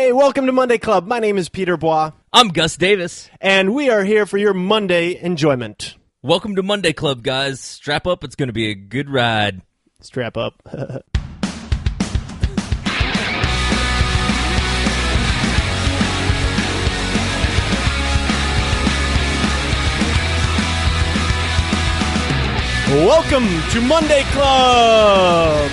Hey, welcome to Monday Club. My name is Peter Bois. I'm Gus Davis. And we are here for your Monday enjoyment. Welcome to Monday Club, guys. Strap up. It's going to be a good ride. Strap up. Welcome to Monday Club.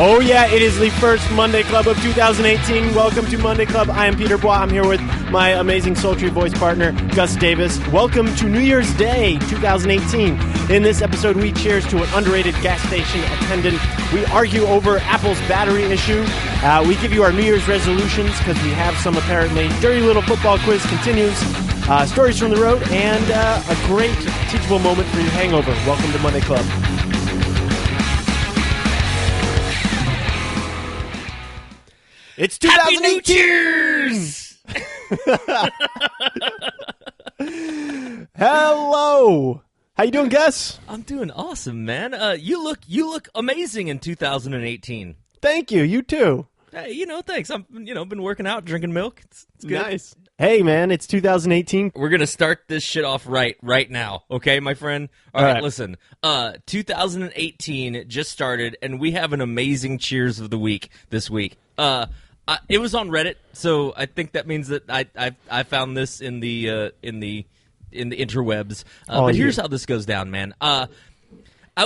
Oh yeah, it is the first Monday Club of 2018. Welcome to Monday Club. I am Peter Bois. I'm here with my amazing sultry voice partner, Gus Davis. Welcome to New Year's Day 2018. In this episode, we cheers to an underrated gas station attendant. We argue over Apple's battery issue. We give you our New Year's resolutions because we have some apparently. Dirty Little Football Quiz continues. Stories from the road, and a great teachable moment for your hangover. Welcome to Monday Club. It's 2018! Happy New Cheers! Hello! How you doing, Gus? I'm doing awesome, man. You look amazing in 2018. Thank you. You too. Hey, thanks. I'm, been working out, drinking milk. It's good. Nice. Hey, man, it's 2018. We're going to start this shit off right now, okay, my friend? All right, listen. 2018 just started, and we have an amazing cheers of the week this week. It was on Reddit, so I think that means that I found this in the interwebs. But here's how this goes down, man. I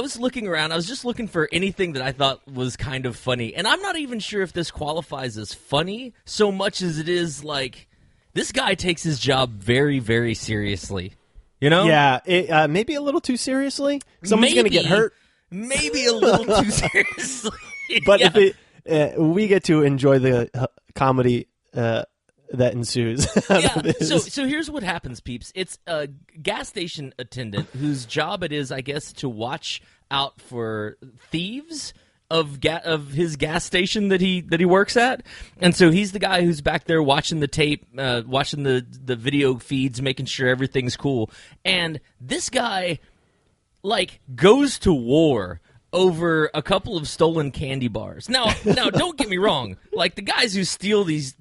was looking around. I was just looking for anything that I thought was kind of funny. And I'm not even sure if this qualifies as funny so much as it is like this guy takes his job very, very seriously. You know? Yeah, maybe a little too seriously. Someone's going to get hurt. Maybe a little too seriously. But if we get to enjoy the comedy that ensues. Yeah, so here's what happens, peeps. It's a gas station attendant whose job it is, I guess, to watch out for thieves of his gas station that he works at. And so he's the guy who's back there watching the tape, watching the video feeds, making sure everything's cool. And this guy, goes to war over a couple of stolen candy bars. Now, don't get me wrong. The guys who steal these,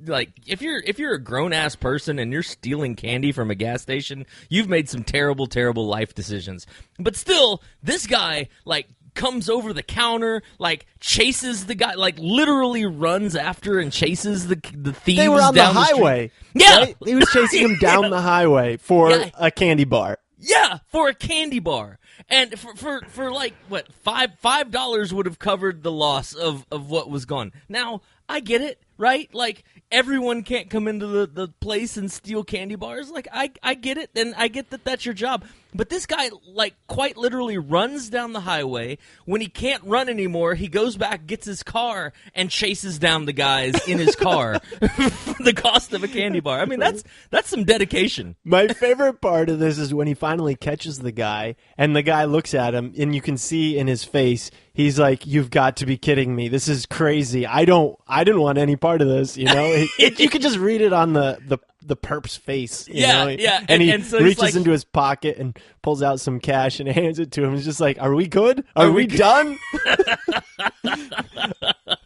if you're a grown-ass person and you're stealing candy from a gas station, you've made some terrible, terrible life decisions. But still, this guy, comes over the counter, chases the guy, literally runs after and chases the thieves. They were on down the highway. Yeah! Right? He was chasing him down the highway for a candy bar. Yeah, for a candy bar. And for $5 would have covered the loss of what was gone. Now, I get it, right? Everyone can't come into the place and steal candy bars. I get it, and I get that that's your job. But this guy, quite literally runs down the highway. When he can't run anymore, he goes back, gets his car, and chases down the guys in his car for the cost of a candy bar. I mean, that's some dedication. My favorite part of this is when he finally catches the guy, and the guy looks at him, and you can see in his face, he's like, "You've got to be kidding me. This is crazy. I didn't want any part of this." You know, you could just read it on the perp's face. You know? Yeah. And he so reaches into his pocket and pulls out some cash and hands it to him. He's just like, "Are we good? Are we done?"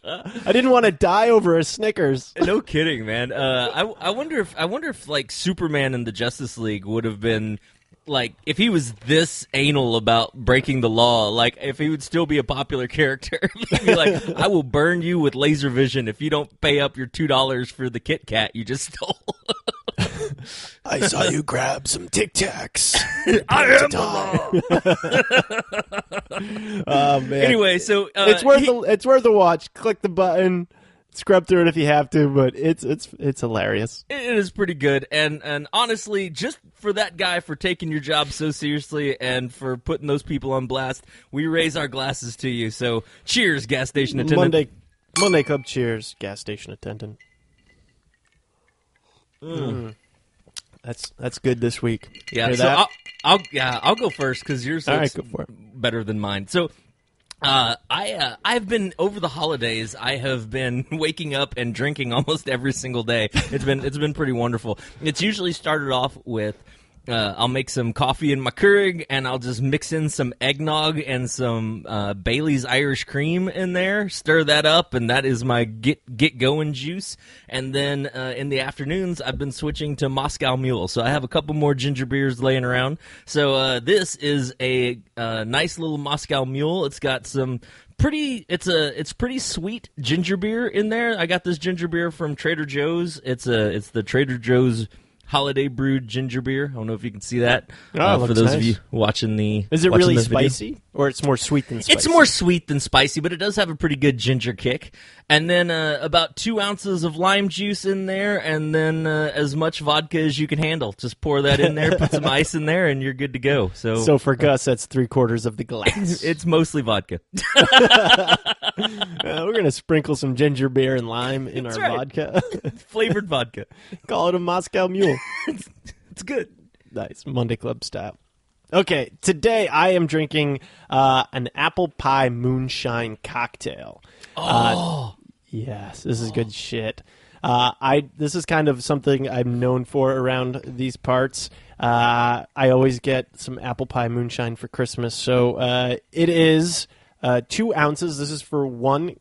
I didn't want to die over a Snickers. No kidding, man. I wonder if Superman in the Justice League would have been if he was this anal about breaking the law, if he would still be a popular character. He'd be like, "I will burn you with laser vision if you don't pay up your $2 for the Kit Kat you just stole." I saw you grab some Tic Tacs. I am the law. Oh man. Anyway, so it's worth a watch. Click the button. Scrub through it if you have to, but it's hilarious. It is pretty good, and honestly, just for that guy for taking your job so seriously and for putting those people on blast, we raise our glasses to you. So, cheers, gas station attendant. Monday Club cheers, gas station attendant. That's good this week. Yeah, so I'll go first because yours looks go for it. better than mine. So. I've been over the holidays. I have been waking up and drinking almost every single day. It's been pretty wonderful. It's usually started off with I'll make some coffee in my Keurig, and I'll just mix in some eggnog and some Bailey's Irish cream in there. Stir that up, and that is my get going juice. And then in the afternoons, I've been switching to Moscow Mule. So I have a couple more ginger beers laying around. So this is a nice little Moscow Mule. It's got some it's pretty sweet ginger beer in there. I got this ginger beer from Trader Joe's. It's the Trader Joe's holiday brewed ginger beer. I don't know if you can see that. For those of you watching the Is it really spicy? Video? Or it's more sweet than spicy? It's more sweet than spicy, but it does have a pretty good ginger kick. And then about 2 ounces of lime juice in there, and then as much vodka as you can handle. Just pour that in there, put some ice in there, and you're good to go. So for Gus, that's 3/4 of the glass. It's mostly vodka. We're going to sprinkle some ginger beer and lime in our vodka. Flavored vodka. Call it a Moscow Mule. It's good. Nice. Monday Club style. Okay, today I am drinking an apple pie moonshine cocktail. Yes, this is good shit. This is kind of something I'm known for around these parts. I always get some apple pie moonshine for Christmas, so it is 2 ounces. This is for one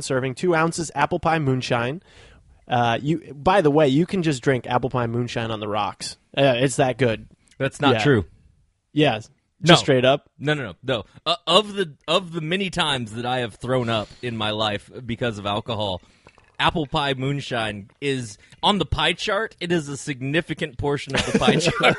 serving. 2 ounces apple pie moonshine. By the way, you can just drink apple pie moonshine on the rocks. It's that good. That's not true. Yeah, just straight up. No. Of the many times that I have thrown up in my life because of alcohol, apple pie moonshine is on the pie chart. It is a significant portion of the pie chart.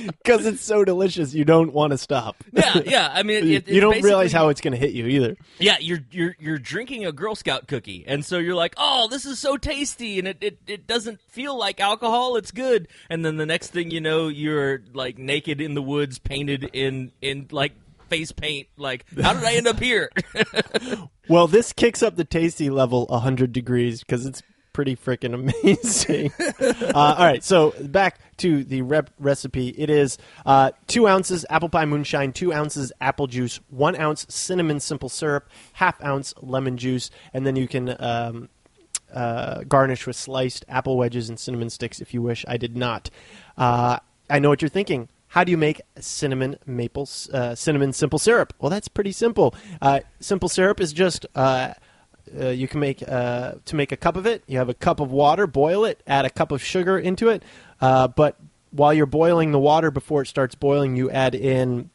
Because it's so delicious, you don't want to stop. Yeah. I mean, you don't realize how it's going to hit you either. Yeah, you're drinking a Girl Scout cookie, and so you're like, "Oh, this is so tasty," and it doesn't feel like alcohol. It's good, and then the next thing you know, you're like naked in the woods, painted in like face paint. Like, how did I end up here? Well, this kicks up the tasty level 100 degrees because it's pretty freaking amazing. All right, so back to the recipe. It is 2 ounces apple pie moonshine, 2 ounces apple juice, 1 ounce cinnamon simple syrup, ½ ounce lemon juice, and then you can garnish with sliced apple wedges and cinnamon sticks if you wish. I did not. I know what you're thinking. How do you make cinnamon simple syrup? Well, that's pretty simple. Simple syrup is just you can make to make a cup of it. You have a cup of water, boil it, add a cup of sugar into it. But while you're boiling the water, before it starts boiling, you add in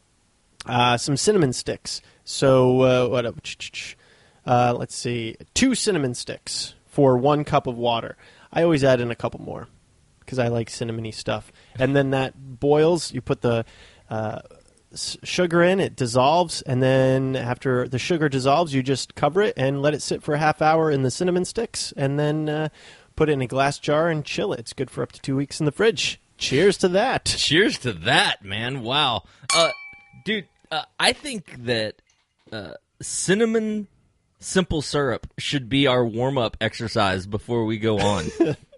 some cinnamon sticks. So let's see, 2 cinnamon sticks for 1 cup of water. I always add in a couple more because I like cinnamony stuff. And then that boils. You put the sugar in, it dissolves, and then after the sugar dissolves, you just cover it and let it sit for a ½ hour in the cinnamon sticks, and then put it in a glass jar and chill it. It's good for up to 2 weeks in the fridge. Cheers to that. Cheers to that, man. Wow. Dude, I think that cinnamon simple syrup should be our warm-up exercise before we go on.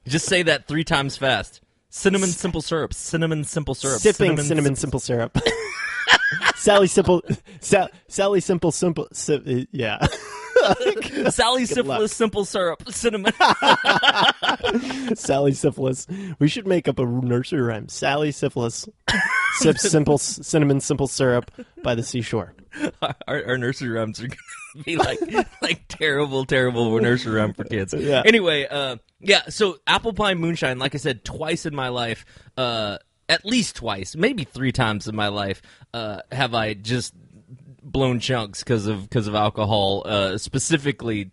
Just say that 3 times fast. Cinnamon simple syrup. Cinnamon simple syrup. Sipping cinnamon simple syrup. Sally Simple, yeah. Sally Syphilis simple syrup, cinnamon. Sally Syphilis. We should make up a nursery rhyme. Sally Syphilis sips cinnamon simple syrup by the seashore. Our nursery rhymes are gonna be like terrible nursery rhyme for kids. Yeah. Anyway, so apple pie moonshine, like I said, twice in my life, at least twice, maybe 3 times in my life, have I just blown chunks because of alcohol, specifically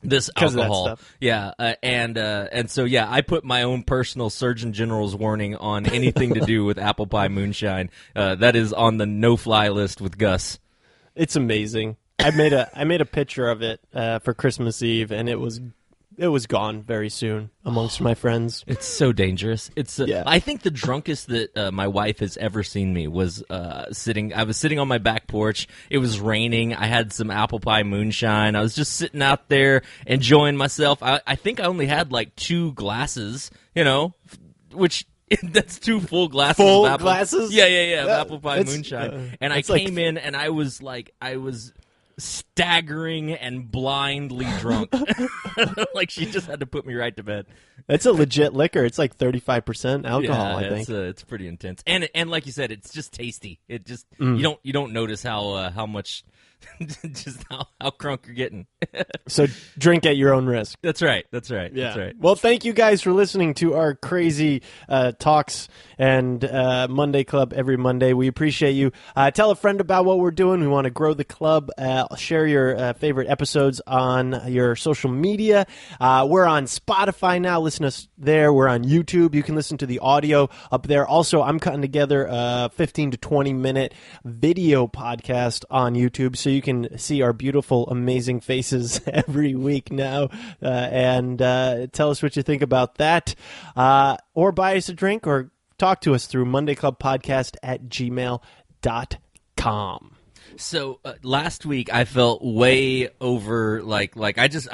this alcohol. Yeah, and so I put my own personal Surgeon General's warning on anything to do with apple pie moonshine. That is on the no-fly list with Gus. It's amazing. I made a picture of it for Christmas Eve, and it was gone very soon amongst my friends. It's so dangerous. I think the drunkest that my wife has ever seen me was sitting. I was sitting on my back porch. It was raining. I had some apple pie moonshine. I was just sitting out there enjoying myself. I think I only had like 2 glasses, which that's 2 full glasses. Full of apple, glasses? Yeah, of apple pie moonshine. And I came in and I was staggering and blindly drunk. Like she just had to put me right to bed. It's a legit liquor. It's like 35% alcohol, I think. It's pretty intense. And like you said, it's just tasty. It just you don't notice how much just how crunk you're getting. So drink at your own risk. That's right. Yeah. That's right. Well, thank you guys for listening to our crazy talks and Monday Club every Monday. We appreciate you. Tell a friend about what we're doing. We want to grow the club. Share your favorite episodes on your social media. We're on Spotify now. Listen to us there. We're on YouTube. You can listen to the audio up there. Also, I'm cutting together a 15 to 20 minute video podcast on YouTube, so you can see our beautiful, amazing faces every week now, and tell us what you think about that, or buy us a drink, or talk to us through monday.clubpodcast@gmail.com. So last week I felt way over I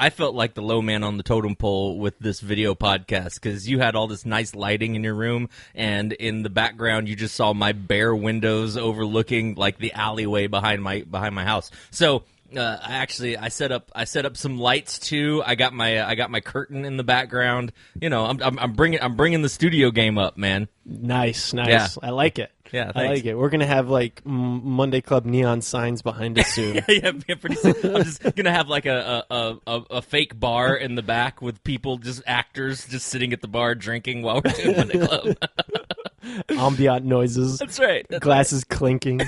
felt like the low man on the totem pole with this video podcast, because you had all this nice lighting in your room, and in the background you just saw my bare windows overlooking like the alleyway behind my house. So I set up some lights too. I got my curtain in the background. You know, I'm bringing the studio game up, man. Nice. Yeah. I like it. Yeah, I like it. We're gonna have like Monday Club neon signs behind us soon. yeah, pretty soon. I'm just gonna have like a fake bar in the back with people, just actors, just sitting at the bar drinking while we're doing Monday Club. Ambient noises. That's right. Glasses clinking.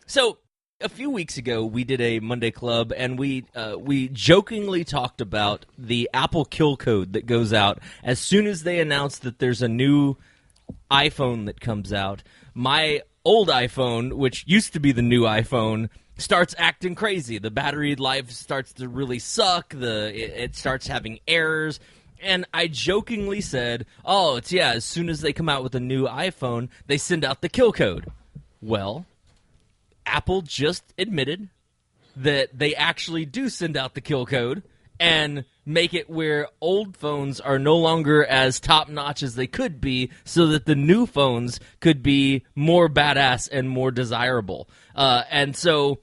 So a few weeks ago, we did a Monday Club, and we jokingly talked about the Apple kill code that goes out as soon as they announce that there's a new iPhone that comes out. My old iPhone, which used to be the new iPhone, starts acting crazy. The battery life starts to really suck. It starts having errors. And I jokingly said, as soon as they come out with a new iPhone, they send out the kill code. Well, Apple just admitted that they actually do send out the kill code and make it where old phones are no longer as top-notch as they could be, so that the new phones could be more badass and more desirable. And so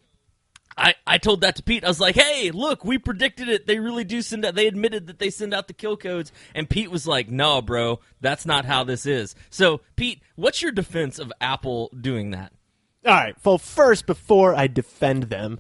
I told that to Pete. I was like, hey, look, we predicted it. They really do send out. They admitted that they send out the kill codes. And Pete was like, no, bro, that's not how this is. So, Pete, what's your defense of Apple doing that? All right. Well, first, before I defend them,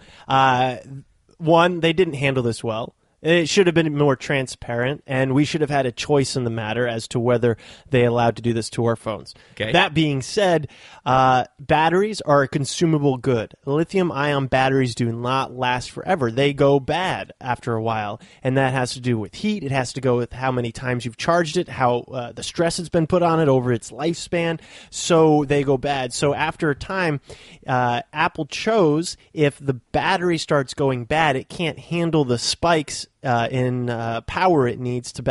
one, they didn't handle this well. It should have been more transparent, and we should have had a choice in the matter as to whether they allowed to do this to our phones. Okay. That being said, batteries are a consumable good. Lithium-ion batteries do not last forever. They go bad after a while, and that has to do with heat. It has to go with how many times you've charged it, how the stress has been put on it over its lifespan, so they go bad. So after a time, Apple chose if the battery starts going bad, it can't handle the spikes in power it needs to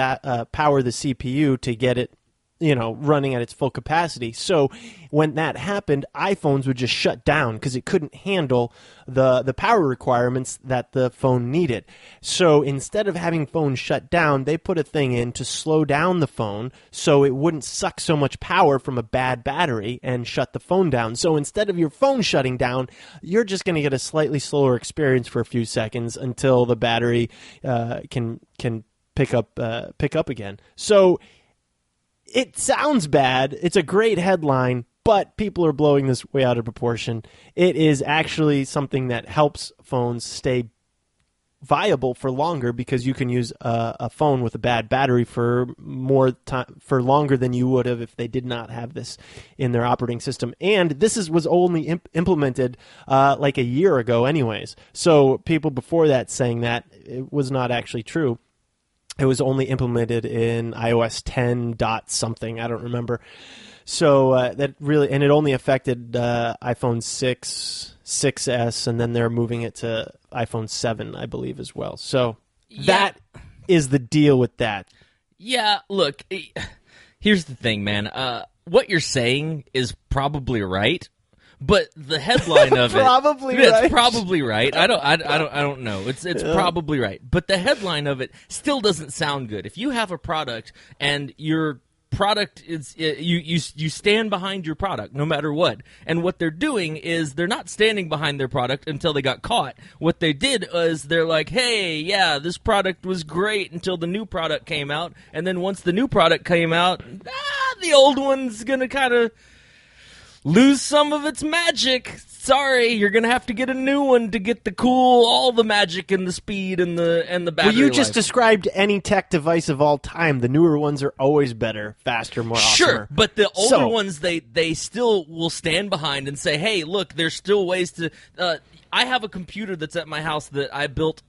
power the CPU to get it, running at its full capacity. So when that happened, iPhones would just shut down because it couldn't handle the power requirements that the phone needed. So instead of having phones shut down, they put a thing in to slow down the phone so it wouldn't suck so much power from a bad battery and shut the phone down. So instead of your phone shutting down, you're just going to get a slightly slower experience for a few seconds until the battery can pick up again. So it sounds bad. It's a great headline, but people are blowing this way out of proportion. It is actually something that helps phones stay viable for longer, because you can use a phone with a bad battery for more time, for longer than you would have if they did not have this in their operating system. And this was only implemented like a year ago anyways. So people before that saying that it was not actually true. It was only implemented in iOS 10 dot something. I don't remember. So that really, and it only affected iPhone 6, 6S, and then they're moving it to iPhone 7, I believe, as well. So that is the deal with that. Yeah, look, here's the thing, man. What you're saying is probably right. But the headline of it's probably right. I don't know. It's probably right. But the headline of it still doesn't sound good. If you have a product and you're product is you stand behind your product no matter what. And what they're doing is they're not standing behind their product until they got caught. What they did is they're like, hey, yeah, this product was great until the new product came out, and then once the new product came out, the old one's gonna kind of lose some of its magic. Sorry, you're gonna have to get a new one to get all the magic and the speed and the battery. Well, you just life. described any tech device of all time. The newer ones are always better, faster, more awesome. Sure, but the older ones, they still will stand behind and say, hey, look, there's still ways to. I have a computer that's at my house that I built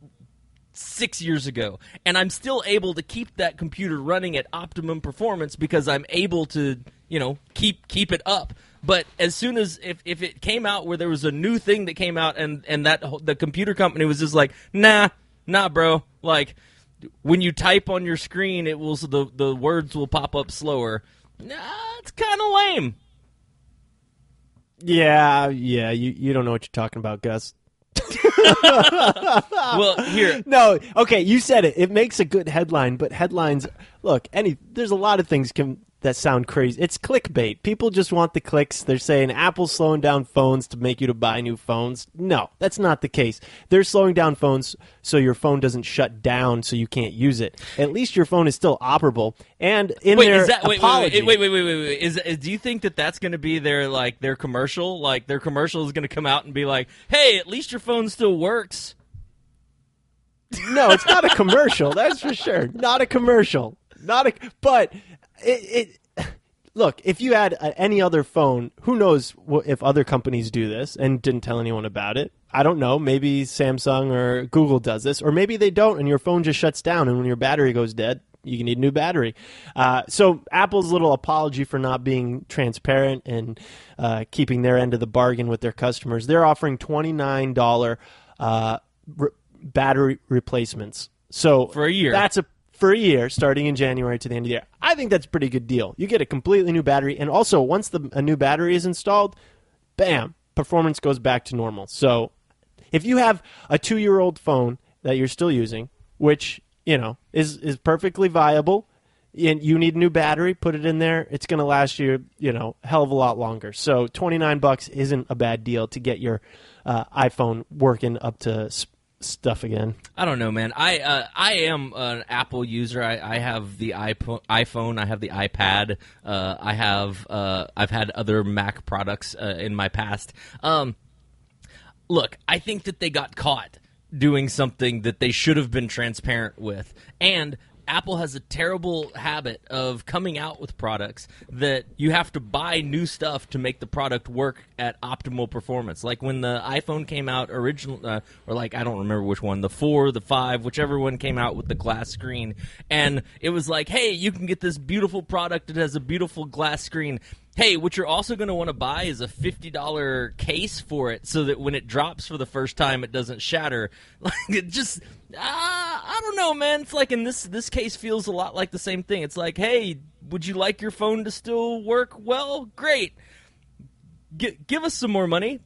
6 years ago, and I'm still able to keep that computer running at optimum performance because I'm able to, keep it up. But as soon as if it came out where there was a new thing that came out and that the computer company was just like, nah, bro, like when you type on your screen, it will the words will pop up slower. Nah, it's kind of lame. Yeah, you don't know what you're talking about, Gus. Well, here. No, okay, you said it. It makes a good headline, but headlines, look, there's a lot of things that sound crazy. It's clickbait. People just want the clicks. They're saying Apple's slowing down phones to make you to buy new phones. No, that's not the case. They're slowing down phones so your phone doesn't shut down so you can't use it. At least your phone is still operable. And their apology... Wait. Do you think that's going to be their commercial? Like, their commercial is going to come out and be like, hey, at least your phone still works? No, it's not a commercial. That's for sure. Not a commercial. But... Look, if you had any other phone, who knows if other companies do this and didn't tell anyone about it. I don't know. Maybe Samsung or Google does this, or maybe they don't, and your phone just shuts down, and when your battery goes dead, you need a new battery. So Apple's little apology for not being transparent and keeping their end of the bargain with their customers, they're offering $29 battery replacements. So for a year. For a year, starting in January to the end of the year. I think that's a pretty good deal. You get a completely new battery, and also once a new battery is installed, bam, performance goes back to normal. So if you have a 2-year-old phone that you're still using, which is perfectly viable, and you need a new battery, put it in there. It's going to last you, a hell of a lot longer. So $29 isn't a bad deal to get your iPhone working up to stuff again. I don't know, man. I am an Apple user. I have the iPhone. I have the iPad. I've had other Mac products in my past. Look, I think that they got caught doing something that they should have been transparent with, and Apple has a terrible habit of coming out with products that you have to buy new stuff to make the product work at optimal performance. Like when the iPhone came out I don't remember which one, the 4, the 5, whichever one came out with the glass screen. And it was like, hey, you can get this beautiful product that has a beautiful glass screen. Hey, what you're also going to want to buy is a $50 case for it so that when it drops for the first time, it doesn't shatter. Like, it just, I don't know, man. It's like in this case feels a lot like the same thing. It's like, hey, would you like your phone to still work? Well, great. Give us some more money.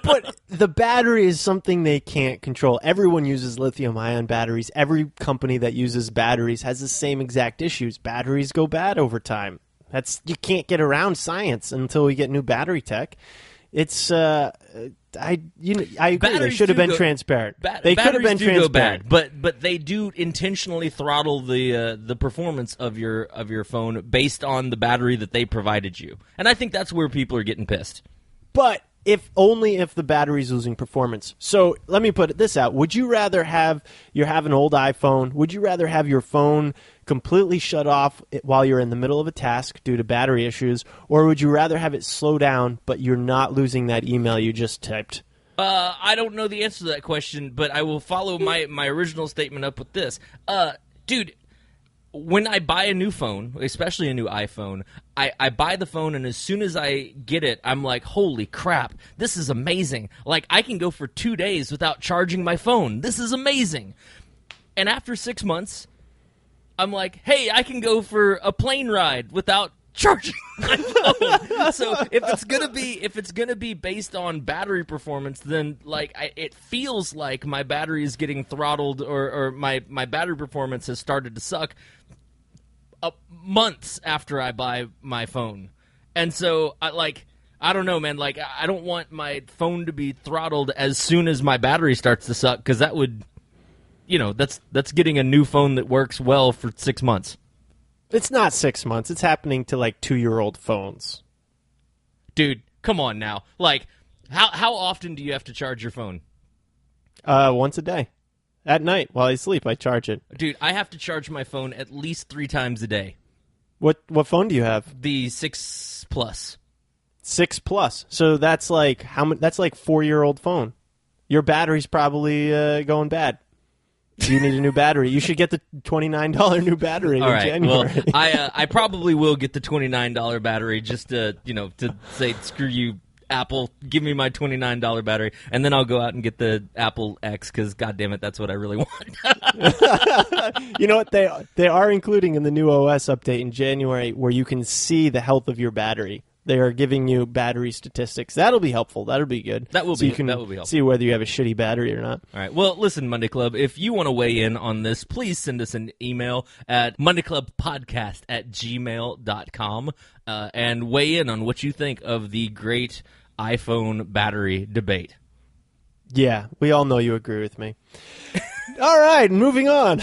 But the battery is something they can't control. Everyone uses lithium-ion batteries. Every company that uses batteries has the same exact issues. Batteries go bad over time. You can't get around science until we get new battery tech. It's I agree. They should have been transparent. They could have been transparent, but they do intentionally throttle the performance of your phone based on the battery that they provided you, and I think that's where people are getting pissed. But only if the battery's losing performance. So let me put this out. Would you rather have an old iPhone? Would you rather have your phone completely shut off while you're in the middle of a task due to battery issues, or would you rather have it slow down but you're not losing that email you just typed? I don't know the answer to that question, but I will follow my original statement up with this. Dude, when I buy a new phone, especially a new iPhone, I buy the phone, and as soon as I get it, I'm like, holy crap, this is amazing. Like, I can go for 2 days without charging my phone. This is amazing. And after 6 months, I'm like, hey, I can go for a plane ride without charging my phone. So if it's gonna be based on battery performance, then it feels like my battery is getting throttled, or my battery performance has started to suck. months after I buy my phone. And so, I don't know, man. Like, I don't want my phone to be throttled as soon as my battery starts to suck, because that would, that's getting a new phone that works well for 6 months. It's not 6 months. It's happening to, 2-year-old phones. Dude, come on now. Like, how often do you have to charge your phone? Once a day. At night, while I sleep, I charge it. Dude, I have to charge my phone at least 3 times a day. What phone do you have? The 6 Plus. 6 Plus. So that's how much? That's 4-year-old phone. Your battery's probably going bad. You need a new battery. You should get the $29 new battery in January. Well, I probably will get the $29 battery just to say, screw you, Apple, give me my $29 battery, and then I'll go out and get the Apple X, because, goddammit, that's what I really want. You know what? They are including in the new OS update in January where you can see the health of your battery. They are giving you battery statistics. That'll be helpful. That'll be good. That will be helpful. See whether you have a shitty battery or not. All right. Well, listen, Monday Club, if you want to weigh in on this, please send us an email at mondayclubpodcast@gmail.com and weigh in on what you think of the great iPhone battery debate. Yeah, we all know you agree with me. All right, moving on.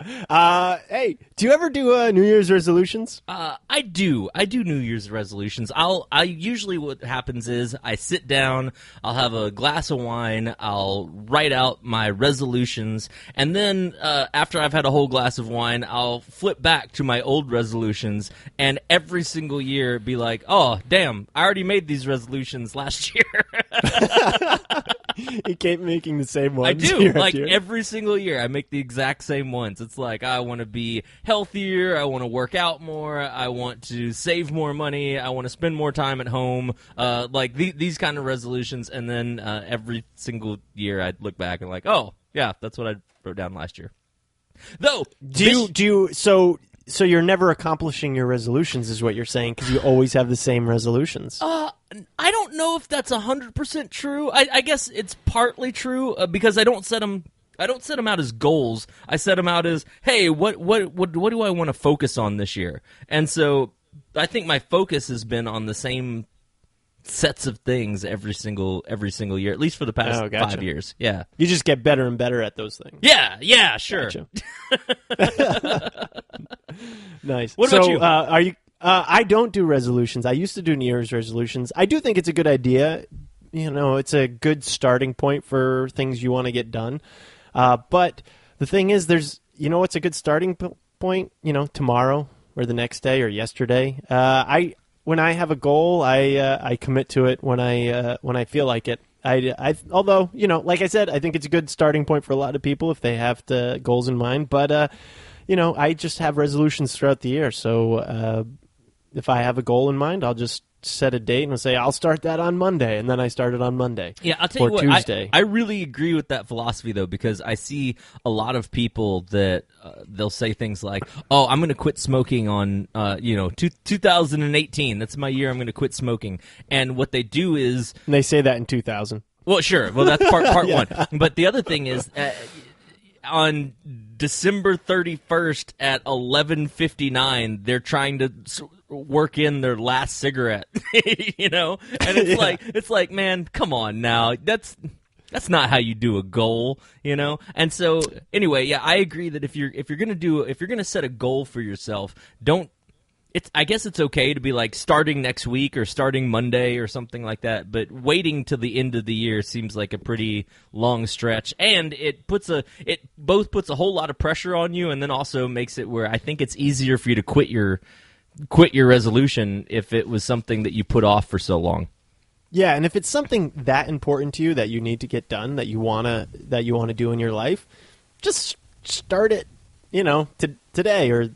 Hey, do you ever do New Year's resolutions? I do New Year's resolutions. I usually, what happens is I sit down, I'll have a glass of wine, I'll write out my resolutions, and then after I've had a whole glass of wine, I'll flip back to my old resolutions, and every single year be like, oh, damn, I already made these resolutions last year. You keep making the same ones. I do. Year. Every single year, I make the exact same ones. It's like, I want to be healthier. I want to work out more. I want to save more money. I want to spend more time at home. These kind of resolutions. And then every single year, I look back and oh, yeah, that's what I wrote down last year. Though, So you're never accomplishing your resolutions, is what you're saying, because you always have the same resolutions. I don't know if that's 100% true. I guess it's partly true because I don't set them out as goals. I set them out as, hey, what do I want to focus on this year? And so I think my focus has been on the same sets of things every single year, at least for the past 5 years. Yeah, you just get better and better at those things. Yeah, sure. Gotcha. Nice. What about you? Are you? I don't do resolutions. I used to do New Year's resolutions. I do think it's a good idea. It's a good starting point for things you want to get done. But the thing is, it's a good starting point. Tomorrow or the next day or yesterday. When I have a goal, I commit to it when I feel like it. Although, like I said, I think it's a good starting point for a lot of people if they have the goals in mind. But I just have resolutions throughout the year. So if I have a goal in mind, I'll just set a date and I'll say I'll start that on Monday, and then I start it on Monday. Yeah, I'll tell you what, Tuesday. I really agree with that philosophy though, because I see a lot of people that they'll say things like, "Oh, I'm going to quit smoking on 2018. That's my year. I'm going to quit smoking." And what they do is they say that in 2000. Well, sure. Well, that's part yeah. one. But the other thing is, on December 31st at 11:59, they're trying to work in their last cigarette, and it's like, man, come on now, that's not how you do a goal, And so anyway, yeah, I agree that if you're gonna set a goal for yourself, I guess it's okay to be like starting next week or starting Monday or something like that, but waiting till the end of the year seems like a pretty long stretch, and it both puts a whole lot of pressure on you, and then also makes it where I think it's easier for you to quit your resolution if it was something that you put off for so long. Yeah, and if it's something that important to you that you need to get done, that you wanna do in your life, just start it, today, or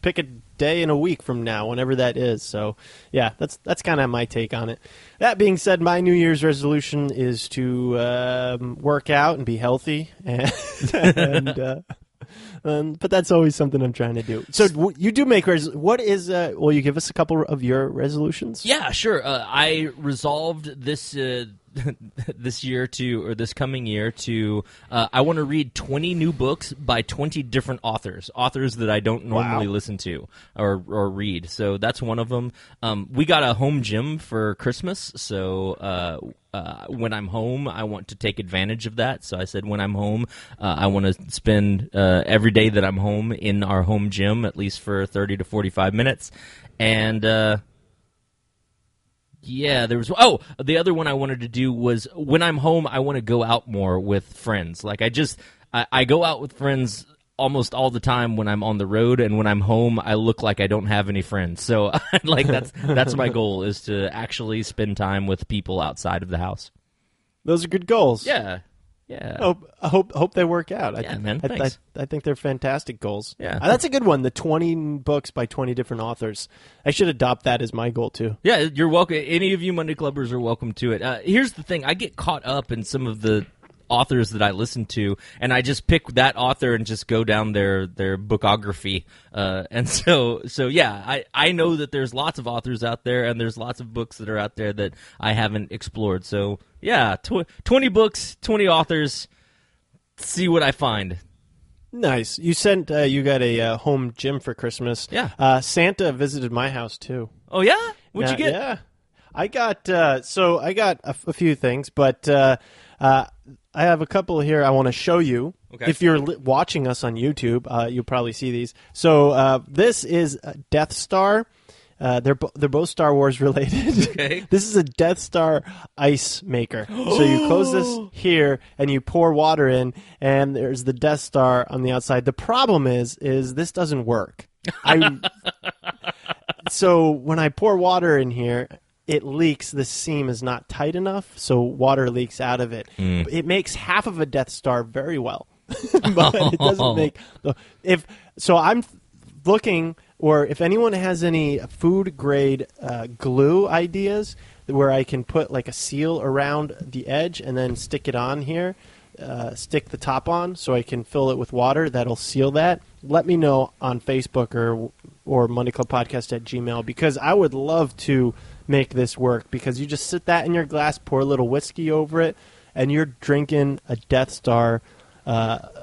pick a day in a week from now, whenever that is. So, yeah, that's kind of my take on it. That being said, my New Year's resolution is to work out and be healthy, but that's always something I'm trying to do. So you do make what is? Will you give us a couple of your resolutions? Yeah, sure. I resolved this this year or this coming year to I want to read 20 new books by 20 different authors that I don't normally listen to or read. So that's one of them. We got a home gym for Christmas, so when I'm home, I want to take advantage of that. So I said when I'm home, I want to spend every day that I'm home in our home gym, at least for 30 to 45 minutes. And yeah, there was. Oh, the other one I wanted to do was when I'm home, I want to go out more with friends. Like I go out with friends almost all the time when I'm on the road, and when I'm home, I look like I don't have any friends. So, like that's my goal, is to actually spend time with people outside of the house. Those are good goals. Yeah. I hope they work out. Thanks. I think they're fantastic goals. Yeah. That's a good one. The 20 books by 20 different authors. I should adopt that as my goal too. Yeah, you're welcome. Any of you Monday Clubbers are welcome to it. Here's the thing: I get caught up in some of the authors that I listen to, and I just pick that author and just go down their bookography. And so yeah, I know that there's lots of authors out there, and there's lots of books that are out there that I haven't explored. So yeah, 20 books, 20 authors. See what I find. Nice. You sent you got a home gym for Christmas. Yeah. Santa visited my house too. Oh yeah? What'd you get? Yeah. I got a few things, but I have a couple here I want to show you. Okay. If you're watching us on YouTube, you'll probably see these. So this is Death Star. They're both Star Wars related. Okay. This is a Death Star ice maker. So you close this here and you pour water in, and there's the Death Star on the outside. The problem is this doesn't work. So when I pour water in here, it leaks. The seam is not tight enough, so water leaks out of it. It makes half of a Death Star very well, but it doesn't make. I'm looking, or if anyone has any food grade glue ideas where I can put like a seal around the edge and then stick it on here, stick the top on so I can fill it with water that'll seal that. Let me know on Facebook or mondayclubpodcast@gmail.com, because I would love to make this work, because you just sit that in your glass, pour a little whiskey over it, and you're drinking a Death Star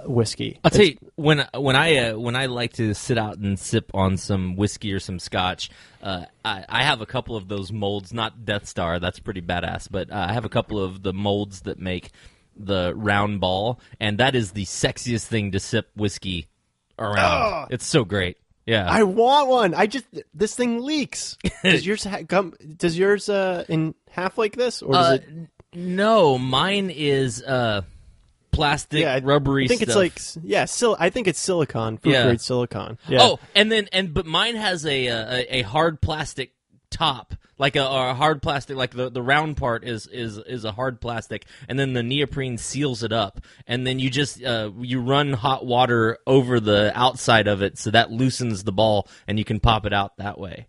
whiskey. I'll tell you, when I like to sit out and sip on some whiskey or some scotch, I have a couple of those molds, not Death Star, that's pretty badass, but I have a couple of the molds that make the round ball, and that is the sexiest thing to sip whiskey around. It's so great. Yeah, I want one. This thing leaks. Does yours in half like this, or does it? No, mine is plastic, rubbery. I think stuff. it's like I think it's silicone, food grade silicone. Yeah. Oh, but mine has a hard plastic top, like a hard plastic, like the round part is a hard plastic, and then the neoprene seals it up, and then you just you run hot water over the outside of it, so that loosens the ball, and you can pop it out that way.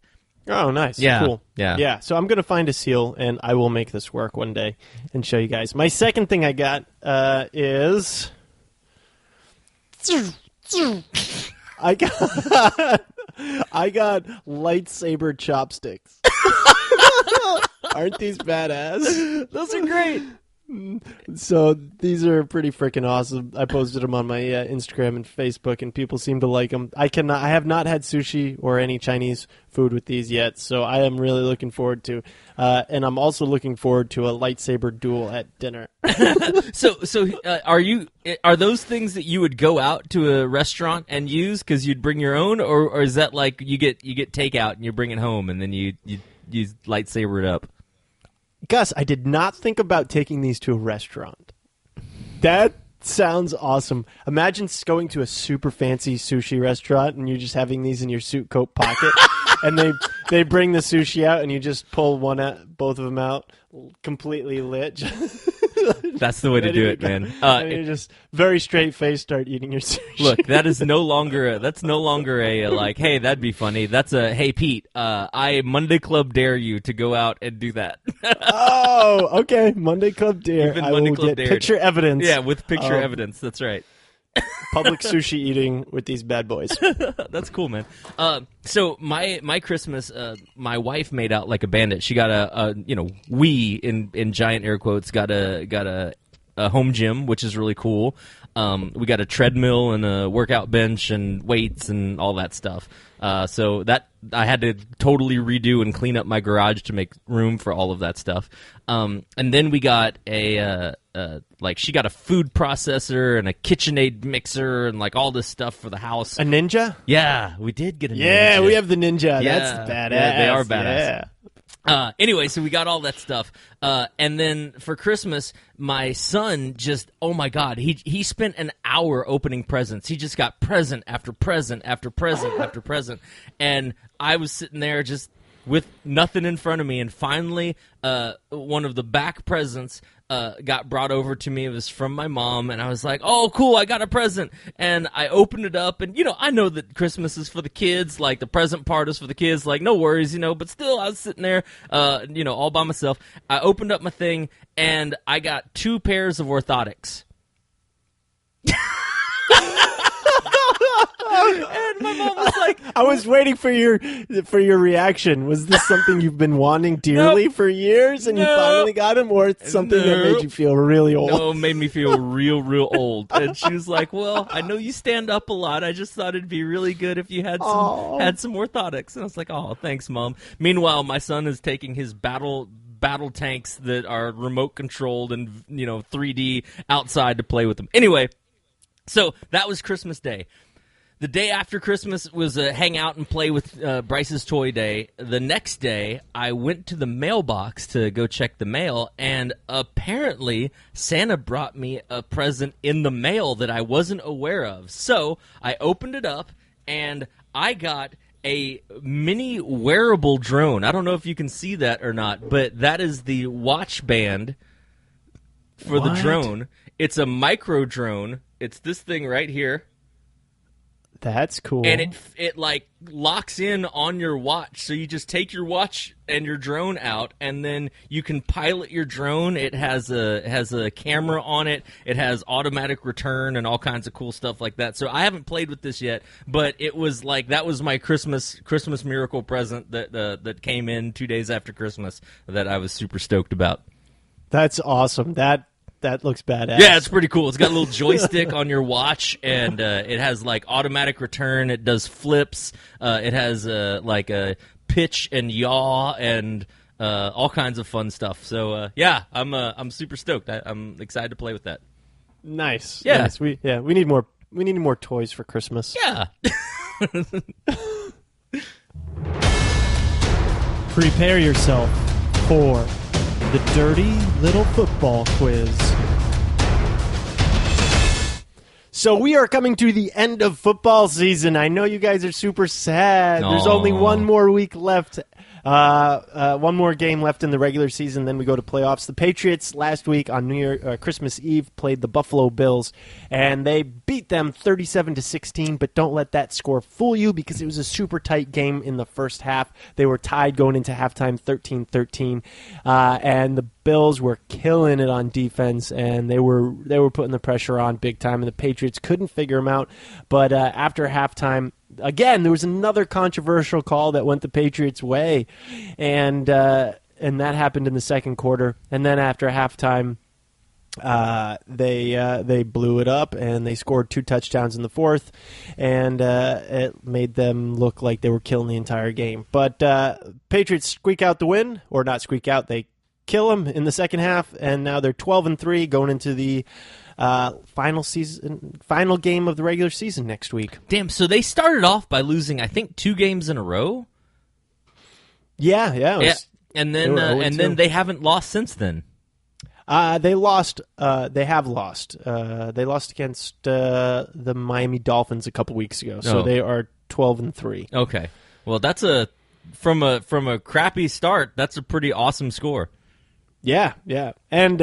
Oh, nice. Yeah. Cool. Yeah. So I'm going to find a seal, and I will make this work one day and show you guys. My second thing I got is I got lightsaber chopsticks. Aren't these badass? Those are great. So these are pretty freaking awesome. I posted them on my Instagram and Facebook, and people seem to like them. I have not had sushi or any Chinese food with these yet, so I am really looking forward to. And I'm also looking forward to a lightsaber duel at dinner. So are those things that you would go out to a restaurant and use because you'd bring your own, or is that like you get takeout and you bring it home and then you lightsaber it up? Gus, I did not think about taking these to a restaurant. That sounds awesome. Imagine going to a super fancy sushi restaurant and you're just having these in your suit coat pocket, and they bring the sushi out and you just pull both of them out, completely lit. That's the way to do it, man. And you just very straight face start eating your sushi. Look, that's no longer a like, hey, that'd be funny. That's a, hey, Pete, I Monday Club dare you to go out and do that. Oh, okay. Monday Club dare. Even I Monday will Club get dared. picture evidence. Yeah, with picture evidence. That's right. public sushi eating with these bad boys. That's cool, man. So my Christmas, my wife made out like a bandit. She got we in giant air quotes got a home gym, which is really cool. We got a treadmill and a workout bench and weights and all that stuff. So that I had to totally redo and clean up my garage to make room for all of that stuff. And then we got she got a food processor and a KitchenAid mixer and like all this stuff for the house. A Ninja? Yeah, we did get a Ninja. Yeah, we have the Ninja. Yeah, that's badass. Yeah, they are badass. Yeah. Anyway, so we got all that stuff. And then for Christmas, my son just, oh my God, he spent an hour opening presents. He just got present after present after present after present. And I was sitting there just with nothing in front of me. And finally, one of the back presents got brought over to me. It was from my mom, and I was like, oh, cool, I got a present. And I opened it up, and, I know that Christmas is for the kids, like, the present part is for the kids, like, no worries, but still, I was sitting there, all by myself. I opened up my thing, and I got 2 pairs of orthotics. And my mom was like, I was waiting for your reaction. Was this something you've been wanting dearly for years and you finally got him, or it's something that made you feel really old? No, it made me feel real old. And she was like, well, I know you stand up a lot. I just thought it'd be really good if you had some orthotics. And I was like, oh, thanks, Mom. Meanwhile, my son is taking his battle tanks that are remote controlled and 3D outside to play with them. Anyway, so that was Christmas Day. The day after Christmas was a hang out and play with Bryce's toy day. The next day, I went to the mailbox to go check the mail, and apparently Santa brought me a present in the mail that I wasn't aware of. So I opened it up, and I got a mini wearable drone. I don't know if you can see that or not, but that is the watch band for the drone. It's a micro drone. It's this thing right here. That's cool. And it like locks in on your watch. So you just take your watch and your drone out, and then you can pilot your drone. It has a camera on it. It has automatic return and all kinds of cool stuff like that. So I haven't played with this yet, but it was like that was my Christmas miracle present that came in 2 days after Christmas that I was super stoked about. That's awesome. That looks badass. Yeah, it's pretty cool. It's got a little joystick on your watch, and it has like automatic return. It does flips. It has like a pitch and yaw and all kinds of fun stuff. So yeah, I'm super stoked. I'm excited to play with that. Nice. Yeah. Nice. We need more toys for Christmas. Yeah. Prepare yourself for the Dirty Little Football Quiz. So we are coming to the end of football season. I know you guys are super sad. There's only one more week left. One more game left in the regular season, then we go to playoffs. The Patriots last week on Christmas Eve played the Buffalo Bills, and they beat them 37-16, but don't let that score fool you because it was a super tight game in the first half. They were tied going into halftime 13-13, and the Bills were killing it on defense, and they were putting the pressure on big time, and the Patriots couldn't figure them out, but after halftime, again, there was another controversial call that went the Patriots' way, and that happened in the second quarter. And then after halftime, they blew it up and they scored 2 touchdowns in the fourth, and it made them look like they were killing the entire game. But Patriots squeak out the win, or not squeak out, they kill them in the second half, and now they're 12-3 going into the final game of the regular season next week. Damn, so they started off by losing, I think, 2 games in a row? Yeah. And then they haven't lost since then. They lost. They have lost. They lost against the Miami Dolphins a couple weeks ago, so they are 12-3. Okay. Well, that's from a crappy start, that's a pretty awesome score. Yeah. And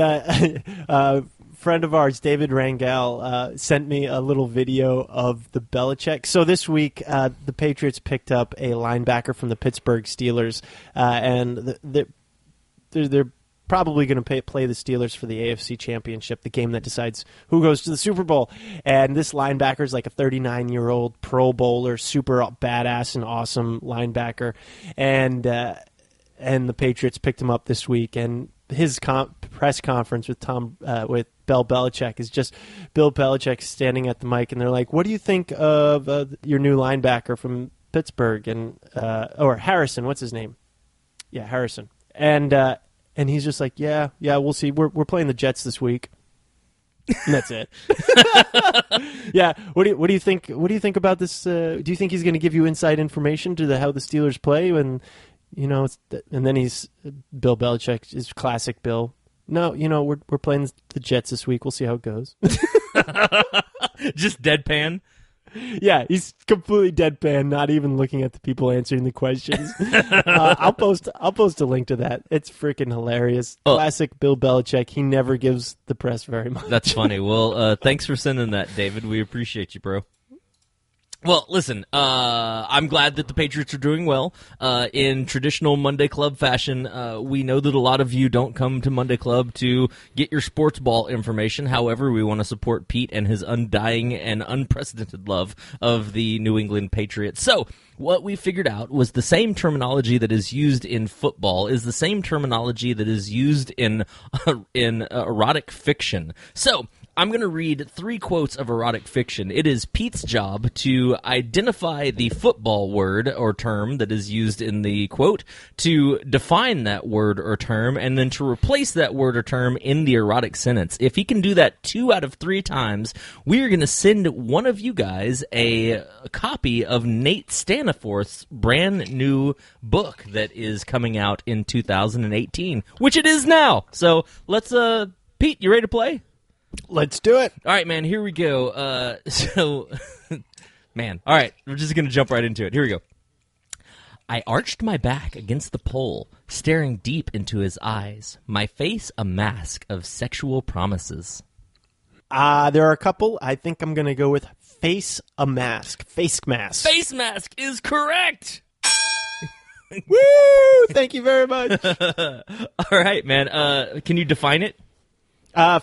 friend of ours, David Rangel, sent me a little video of the Belichick. So this week, the Patriots picked up a linebacker from the Pittsburgh Steelers, and they're probably going to play the Steelers for the AFC Championship, the game that decides who goes to the Super Bowl. And this linebacker is like a 39-year-old Pro Bowler, super badass and awesome linebacker. And the Patriots picked him up this week. And his press conference with with Bill Belichick is just Bill Belichick standing at the mic, and they're like, "What do you think of your new linebacker from Pittsburgh?" And or Harrison, what's his name? Yeah, Harrison. And he's just like, yeah, we'll see. We're playing the Jets this week. And that's it. Yeah. What do you think? What do you think about this? Do you think he's going to give you inside information to how the Steelers play? And and then he's Bill Belichick is classic Bill. No, we're playing the Jets this week. We'll see how it goes. Just deadpan. Yeah, he's completely deadpan, not even looking at the people answering the questions. I'll post a link to that. It's freaking hilarious. Classic Bill Belichick. He never gives the press very much. That's funny. Well, thanks for sending that, David. We appreciate you, bro. Well, listen, I'm glad that the Patriots are doing well. In traditional Monday Club fashion, we know that a lot of you don't come to Monday Club to get your sports ball information. However, we want to support Pete and his undying and unprecedented love of the New England Patriots. So, what we figured out was the same terminology that is used in football is the same terminology that is used in erotic fiction. So, I'm going to read 3 quotes of erotic fiction. It is Pete's job to identify the football word or term that is used in the quote, to define that word or term, and then to replace that word or term in the erotic sentence. If he can do that 2 out of 3 times, we are going to send one of you guys a copy of Nate Staniforth's brand new book that is coming out in 2018, which it is now. So let's, Pete, you ready to play? Let's do it. All right, man, here we go. Man, all right, we're just going to jump right into it. Here we go. I arched my back against the pole, staring deep into his eyes, my face a mask of sexual promises. There are a couple. I think I'm going to go with face mask. Face mask. Face mask is correct. Woo! Thank you very much. All right, man. Can you define it?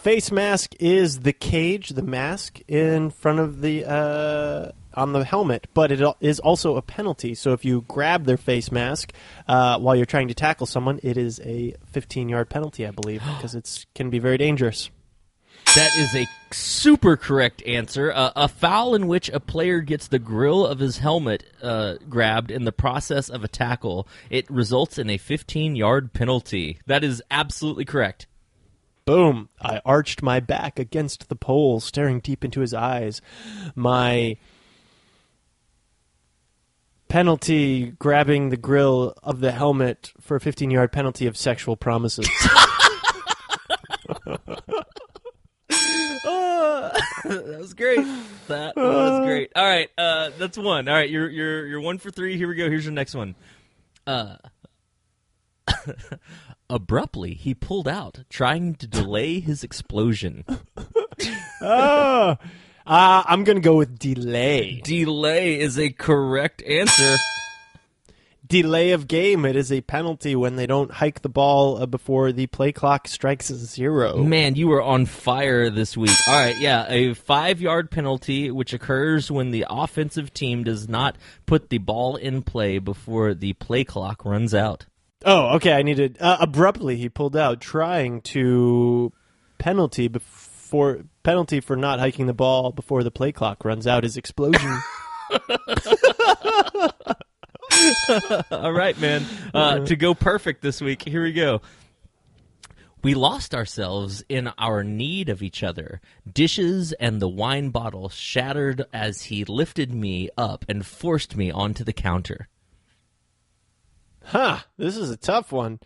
Face mask is the cage, the mask in front of the on the helmet, but it is also a penalty. So if you grab their face mask while you're trying to tackle someone, it is a 15-yard penalty, I believe, because it can be very dangerous. That is a super correct answer. A foul in which a player gets the grill of his helmet grabbed in the process of a tackle. It results in a 15-yard penalty. That is absolutely correct. Boom. I arched my back against the pole, staring deep into his eyes. My penalty, grabbing the grill of the helmet for a 15-yard penalty of sexual promises. That was great. That was great. All right, that's one. All right, you're 1 for 3. Here we go. Here's your next one. Abruptly, he pulled out, trying to delay his explosion. I'm going to go with delay. Delay is a correct answer. Delay of game. It is a penalty when they don't hike the ball before the play clock strikes 0. Man, you were on fire this week. All right, yeah, a 5-yard penalty, which occurs when the offensive team does not put the ball in play before the play clock runs out. Oh, okay. I needed abruptly. He pulled out, trying to penalty for not hiking the ball before the play clock runs out. His explosion. All right, man. To go perfect this week, here we go. We lost ourselves in our need of each other. Dishes and the wine bottle shattered as he lifted me up and forced me onto the counter. This is a tough one.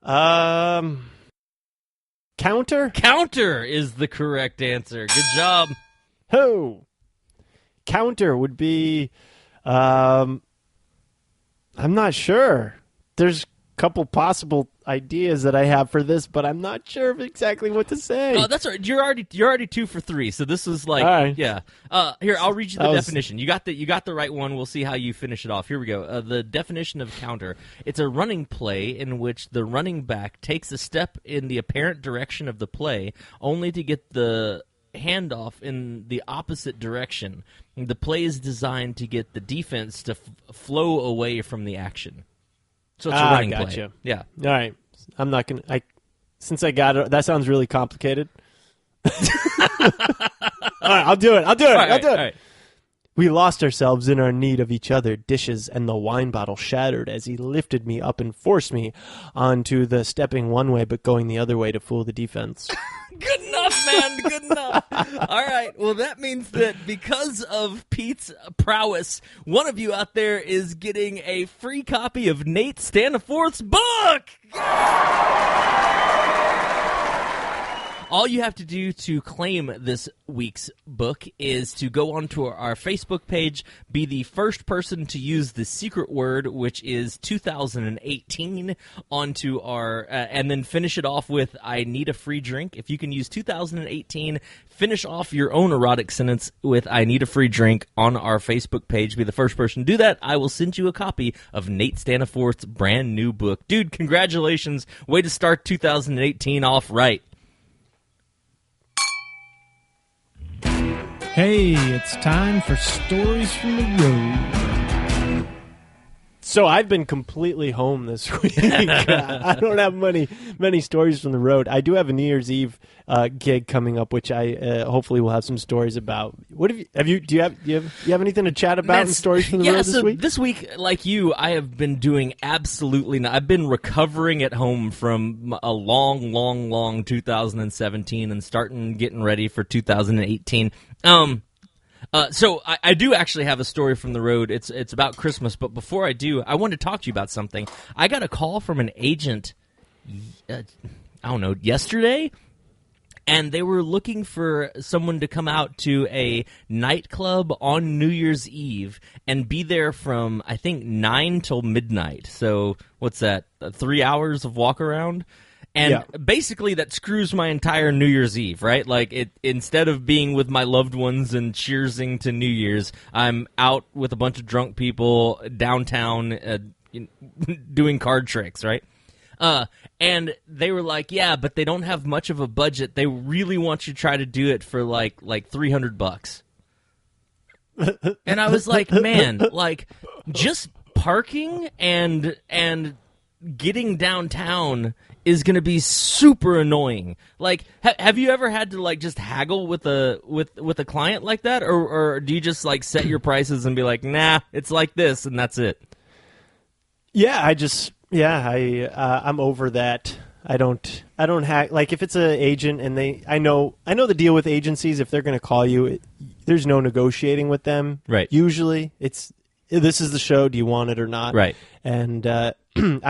Counter? Counter is the correct answer. Good job. Counter would be, I'm not sure. There's a couple possible ideas that I have for this, but I'm not sure of exactly what to say. Oh, that's all right. You're already 2 for 3. So this is like, right. yeah. Here, I'll read you the definition. You got the right one. We'll see how you finish it off. Here we go. The definition of counter: it's a running play in which the running back takes a step in the apparent direction of the play, only to get the handoff in the opposite direction. The play is designed to get the defense to flow away from the action. So it's a running play. Yeah. All right. I'm not going to... Since I got it, that sounds really complicated. All right, I'll do it. I'll do it. We lost ourselves in our need of each other, dishes and the wine bottle shattered as he lifted me up and forced me onto the stepping one way but going the other way to fool the defense. Good enough, man. Good enough. All right. Well, that means that because of Pete's prowess, one of you out there is getting a free copy of Nate Staniforth's book. All you have to do to claim this week's book is to go onto our Facebook page, be the first person to use the secret word, which is 2018, onto our, and then finish it off with, I need a free drink. If you can use 2018, finish off your own erotic sentence with, I need a free drink on our Facebook page. Be the first person to do that. I will send you a copy of Nate Staniforth's brand new book. Dude, congratulations. Way to start 2018 off right. Hey, it's time for Stories from the Road. So I've been completely home this week. I don't have many stories from the road. I do have a New Year's Eve gig coming up, which I hopefully will have some stories about. What have you? Do you have anything to chat about in stories from the road this week? This week, like you, I have been doing absolutely nothing. I've been recovering at home from a long 2017 and getting ready for 2018. So I do actually have a story from the road. It's about Christmas, but before I do, I wanted to talk to you about something. I got a call from an agent, yesterday, and they were looking for someone to come out to a nightclub on New Year's Eve and be there from, I think, 9 till midnight. So what's that, 3 hours of walk around? And basically that screws my entire New Year's Eve, right? Like, instead of being with my loved ones and cheersing to New Year's, I'm out with a bunch of drunk people downtown doing card tricks, right? And they were like, yeah, but they don't have much of a budget. They really want you to try to do it for like $300. And I was like, man, like, just parking and getting downtown is going to be super annoying. Like, have you ever had to like just haggle with a client like that, or do you just like set your prices and be like, nah, it's like this and that's it? Yeah, I'm over that. I don't like, if it's an agent and I know the deal with agencies. If they're going to call you, there's no negotiating with them. Right. Usually, this is the show. Do you want it or not? Right. And I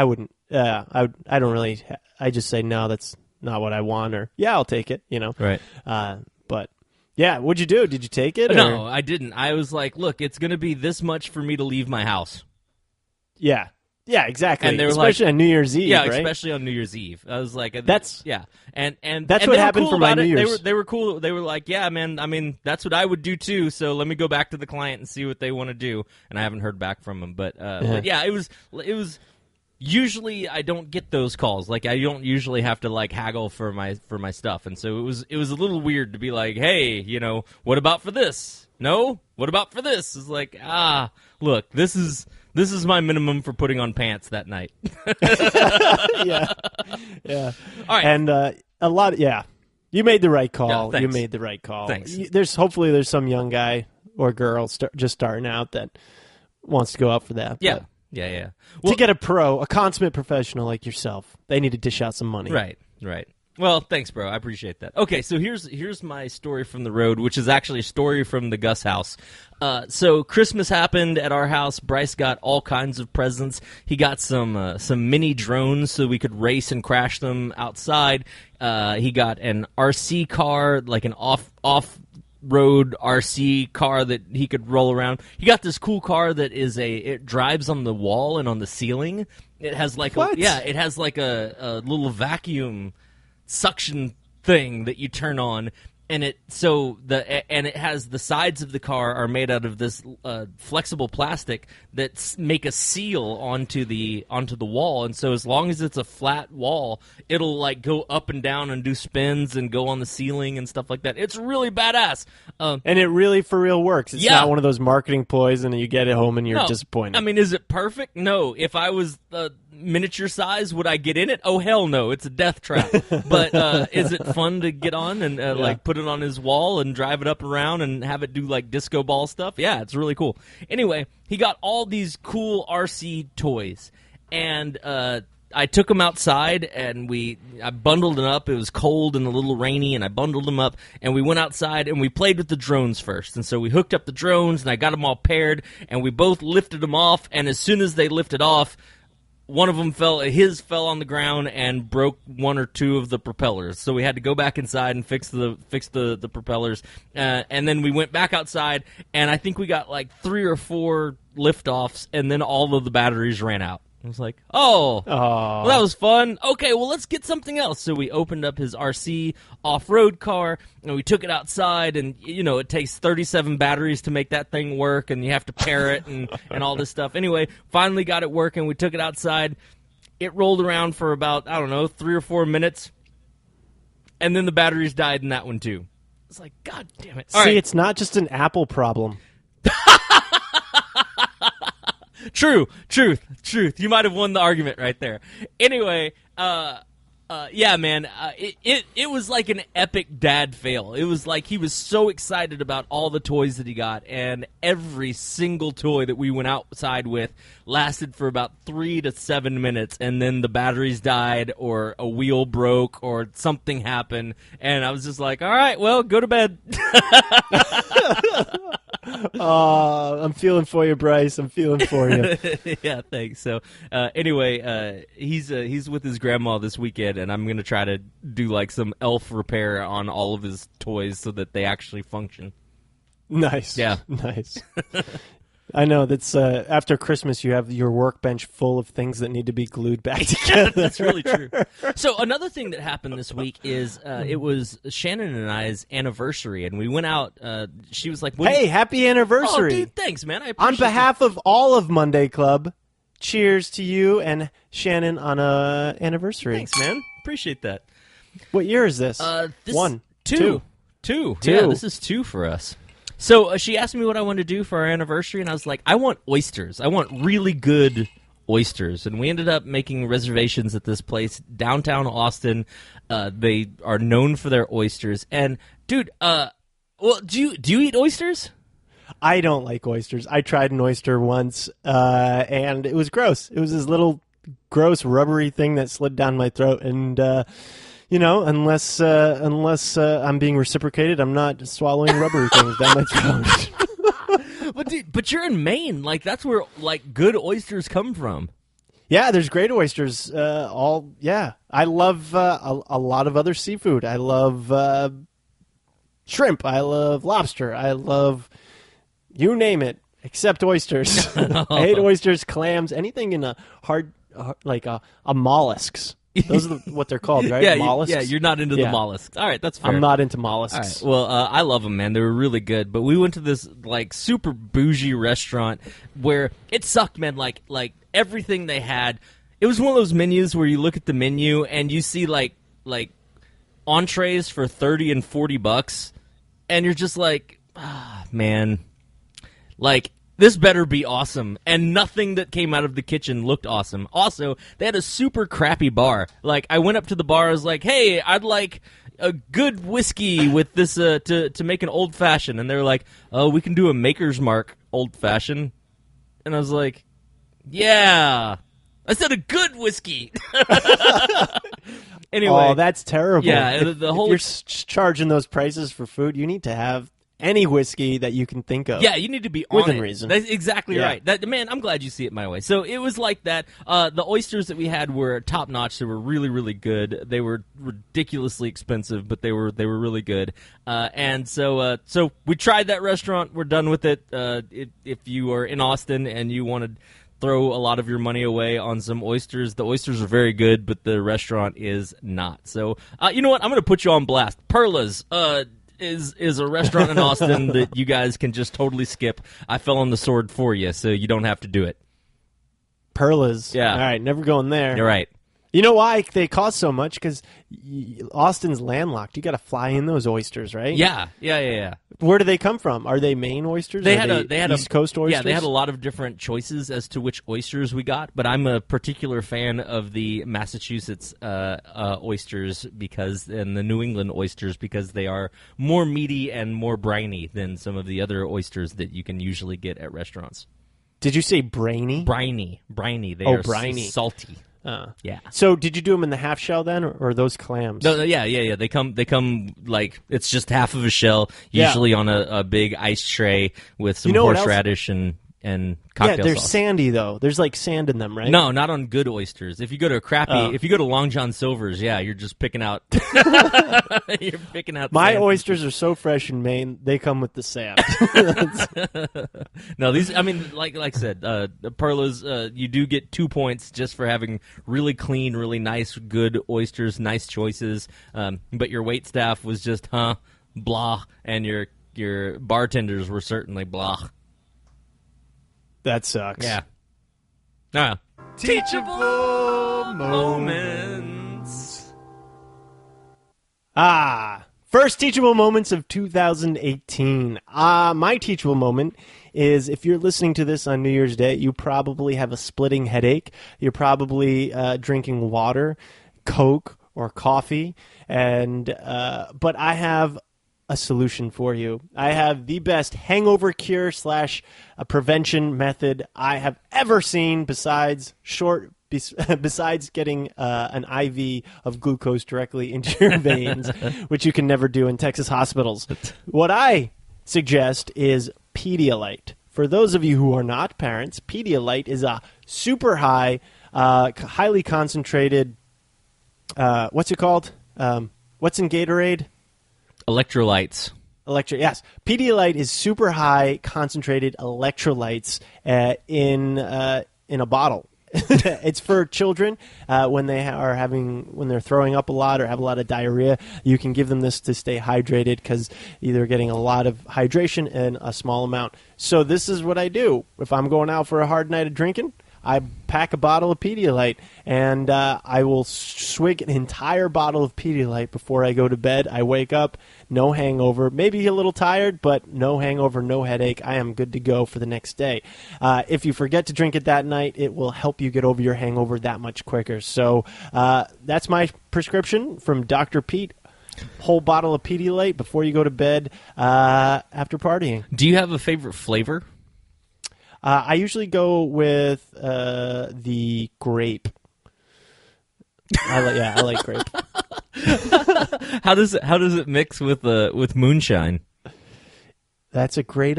wouldn't. I don't really. I just say no. That's not what I want. Or yeah, I'll take it. Right. But yeah, what'd you do? Did you take it? No, I didn't. I was like, look, it's going to be this much for me to leave my house. Yeah. Yeah, exactly. And they were especially on New Year's Eve, right? Especially on New Year's Eve. I was like, and that's what happened for my New Year's. They were cool. They were like, yeah, man. I mean, that's what I would do too. So let me go back to the client and see what they want to do. And I haven't heard back from them, but yeah, it was. Usually, I don't get those calls. Like, I don't usually have to like haggle for my stuff, and so it was a little weird to be like, hey, what about for this? No, what about for this? It's like, look, this is my minimum for putting on pants that night. yeah. All right, and a lot. You made the right call. Yeah, you made the right call. Thanks. Hopefully there's some young guy or girl just starting out that wants to go out for that. Yeah. But Yeah. Well, to get a consummate professional like yourself, they need to dish out some money. Right. Well, thanks, bro. I appreciate that. Okay, so here's my story from the road, which is actually a story from the Gus house. So Christmas happened at our house. Bryce got all kinds of presents. He got some mini drones so we could race and crash them outside. He got an RC car, like an off road RC car that he could roll around. He got this cool car that it drives on the wall and on the ceiling. It has like it has like a little vacuum suction thing that you turn on. And it has the sides of the car are made out of this flexible plastic that make a seal onto the wall, and so as long as it's a flat wall, it'll like go up and down and do spins and go on the ceiling and stuff like that. It's really badass, and it really for real works. It's not one of those marketing ploys, and you get it home and you're disappointed. I mean, is it perfect? No. If I was miniature size, would I get in it? Oh hell no, it's a death trap. But is it fun to get on and like put it on his wall and drive it up and around and have it do like disco ball stuff? Yeah, it's really cool. Anyway, he got all these cool RC toys, and I took him outside and I bundled him up. It was cold and a little rainy, and I bundled him up, and we went outside and we played with the drones first. And so we hooked up the drones and I got them all paired, and we both lifted them off, and as soon as they lifted off, one of them fell on the ground and broke one or two of the propellers. So we had to go back inside and fix the propellers. And then we went back outside, and I think we got like 3 or 4 liftoffs, and then all of the batteries ran out. I was like, well, that was fun. Okay, well, let's get something else. So we opened up his RC off-road car, and we took it outside, and, it takes 37 batteries to make that thing work, and you have to pair it and all this stuff. Anyway, finally got it working. We took it outside. It rolled around for about, 3 or 4 minutes, and then the batteries died in that one, too. It's like, God damn it. It's not just an Apple problem. Truth. You might have won the argument right there. Anyway, yeah, man, it was like an epic dad fail. It was like he was so excited about all the toys that he got, and every single toy that we went outside with lasted for about 3 to 7 minutes, and then the batteries died, or a wheel broke, or something happened, and I was just like, all right, well, go to bed. I'm feeling for you, Bryce. I'm feeling for you. Yeah, thanks. So, anyway, he's with his grandma this weekend, and I'm going to try to do like some elf repair on all of his toys so that they actually function. Nice. Yeah. Nice. I know that's after Christmas you have your workbench full of things that need to be glued back together. That's really true. So another thing that happened this week is it was Shannon and I's anniversary, and we went out. She was like, "Hey, happy anniversary!" Oh, dude, thanks, man. I appreciate on behalf of all of Monday Club, cheers to you and Shannon on a anniversary. Thanks, man. Appreciate that. What year is this? One, two. Yeah, this is 2 for us. So she asked me what I wanted to do for our anniversary, and I was like, I want oysters. I want really good oysters. And we ended up making reservations at this place, downtown Austin. They are known for their oysters. And, dude, well, do you eat oysters? I don't like oysters. I tried an oyster once, and it was gross. It was this little gross rubbery thing that slid down my throat, and unless I'm being reciprocated, I'm not swallowing rubbery things down my throat. But you're in Maine. Like, that's where, like, good oysters come from. Yeah, there's great oysters. I love a lot of other seafood. I love shrimp. I love lobster. I love you name it, except oysters. I hate oysters, clams, anything in a hard like a mollusks. Those are what they're called, right? Yeah, mollusks. You're not into the mollusks. All right, that's fair. I'm not into mollusks. All right. Well, I love them, man. They were really good. But we went to this like super bougie restaurant where it sucked, man. Like everything they had, it was one of those menus where you look at the menu and you see like entrees for $30 and $40, and you're just like, man, like. This better be awesome, and nothing that came out of the kitchen looked awesome. Also, they had a super crappy bar. Like, I went up to the bar, I was like, hey, I'd like a good whiskey with this to make an old-fashioned. And they were like, oh, we can do a Maker's Mark old-fashioned. And I was like, yeah. I said a good whiskey. Anyway. Oh, that's terrible. Yeah, the whole... If you're charging those prices for food, you need to have any whiskey that you can think of. Yeah, you need to be on Within it. reason. That's exactly Yeah. right. Man, I'm glad you see it my way. So it was like that. I'm glad you see it my way. So it was like that. The oysters that we had were top notch. They were really, really good. They were ridiculously expensive, but they were really good. And so we tried that restaurant. We're done with it. If you are in Austin and you want to throw a lot of your money away on some oysters, the oysters are very good, but the restaurant is not. So you know what? I'm going to put you on blast. Perla's is a restaurant in Austin that you guys can just totally skip. I fell on the sword for you, so you don't have to do it. Perla's. Yeah. All right, never going there. You're right. You know why they cost so much? Because Austin's landlocked. You got to fly in those oysters, right? Yeah. Where do they come from? Are they Maine oysters? They Are had East Coast oysters. Yeah, they had a lot of different choices as to which oysters we got, but I'm a particular fan of the Massachusetts oysters and the New England oysters because they are more meaty and more briny than some of the other oysters that you can usually get at restaurants. Did you say brainy? Briny. They are briny. Salty. Yeah. So did you do them in the half shell then, or are those clams? No, yeah. They come like it's just half of a shell, usually on a big ice tray with some horseradish and cocktail they're sauce. sandy though. There's like sand in them, right? No, not on good oysters. If you go to if you go to Long John Silver's, you're just picking out. You're picking out. My sand. oysters are so fresh in Maine; they come with the sand. No, these. I mean, like I said, the Perla's. You do get 2 points just for having really clean, really nice, good oysters, nice choices. But your wait staff was just blah, and your bartenders were certainly blah. That sucks. Yeah. Teachable moments. First teachable moments of 2018. My teachable moment is if you're listening to this on New Year's Day, you probably have a splitting headache. You're probably drinking water, Coke, or coffee. But I have a solution for you. I have the best hangover cure / a prevention method I have ever seen besides getting an IV of glucose directly into your veins, which you can never do in Texas hospitals. What I suggest is Pedialyte. For those of you who are not parents, Pedialyte is a super high, highly concentrated, what's it called? What's in Gatorade? Electrolytes. Yes. Pedialyte is super high concentrated electrolytes in a bottle. It's for children when they're throwing up a lot or have a lot of diarrhea. You can give them this to stay hydrated because they're getting a lot of hydration in a small amount. So this is what I do. If I'm going out for a hard night of drinking, I pack a bottle of Pedialyte, and I will swig an entire bottle of Pedialyte before I go to bed. I wake up, no hangover, maybe a little tired, but no hangover, no headache. I am good to go for the next day. If you forget to drink it that night, it will help you get over your hangover that much quicker. So that's my prescription from Dr. Pete. Whole bottle of Pedialyte before you go to bed after partying. Do you have a favorite flavor? I usually go with the grape. I like grape. How does it mix with moonshine? That's a great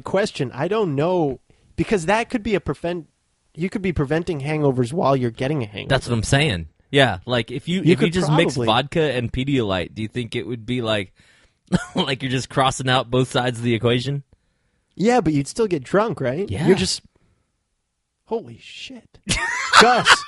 question. I don't know because that could be you could be preventing hangovers while you're getting a hangover. That's what I'm saying. Yeah, like if you just mix vodka and Pedialyte, do you think it would be like like you're just crossing out both sides of the equation? Yeah, but you'd still get drunk, right? Yeah. You're just... Holy shit. Gus,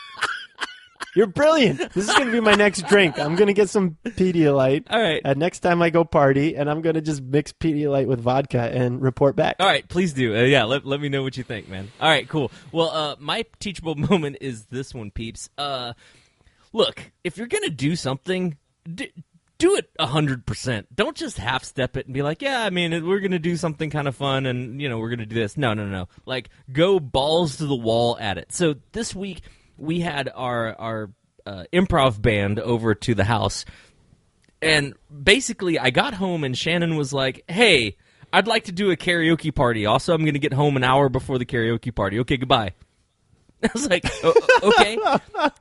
you're brilliant. This is going to be my next drink. I'm going to get some Pedialyte. All right. Next time I go party, and I'm going to just mix Pedialyte with vodka and report back. All right, please do. Let me know what you think, man. All right, cool. Well, my teachable moment is this one, peeps. Look, if you're going to do something... do it 100%. Don't just half-step it and be like, yeah, I mean, we're going to do something kind of fun and, we're going to do this. No. Like, go balls to the wall at it. So this week, we had our improv band over to the house. And basically, I got home and Shannon was like, hey, I'd like to do a karaoke party. Also, I'm going to get home an hour before the karaoke party. Okay, goodbye. I was like, okay.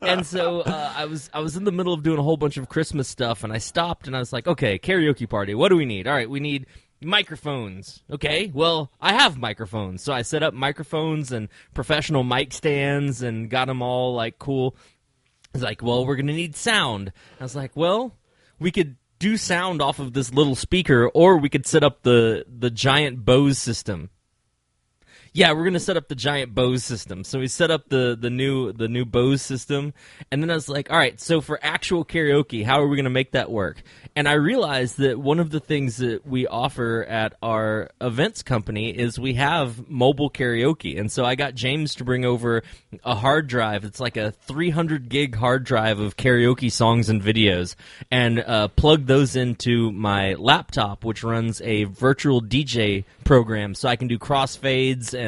And so I was in the middle of doing a whole bunch of Christmas stuff, and I stopped, and I was like, okay, karaoke party. What do we need? All right, we need microphones. Okay, well, I have microphones, so I set up microphones and professional mic stands and got them all like cool. It's like, well, we're gonna need sound. I was like, well, we could do sound off of this little speaker, or we could set up the giant Bose system. Yeah, we're gonna set up the giant Bose system. So we set up the new Bose system, and then I was like, all right, so for actual karaoke, how are we gonna make that work? And I realized that one of the things that we offer at our events company is we have mobile karaoke. And so I got James to bring over a hard drive. It's like a 300 gig hard drive of karaoke songs and videos, and plug those into my laptop, which runs a virtual DJ program, so I can do crossfades and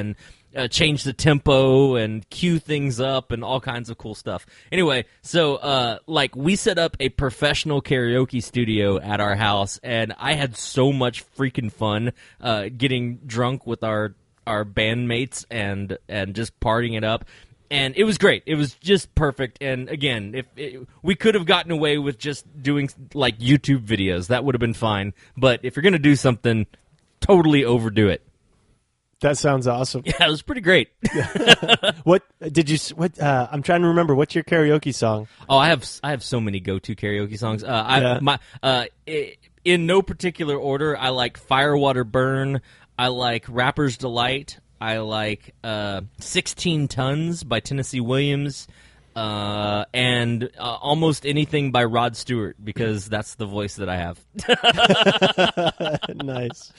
change the tempo and cue things up and all kinds of cool stuff. Anyway, so like we set up a professional karaoke studio at our house, and I had so much freaking fun getting drunk with our bandmates and just partying it up. And it was great. It was just perfect. And again, we could have gotten away with just doing like YouTube videos. That would have been fine. But if you're going to do something, totally overdo it. That sounds awesome. Yeah, it was pretty great. What did you? What I'm trying to remember. What's your karaoke song? Oh, I have so many go-to karaoke songs. In no particular order. I like Firewater Burn. I like Rapper's Delight. I like 16 Tons by Tennessee Williams. And almost anything by Rod Stewart, because that's the voice that I have. Nice.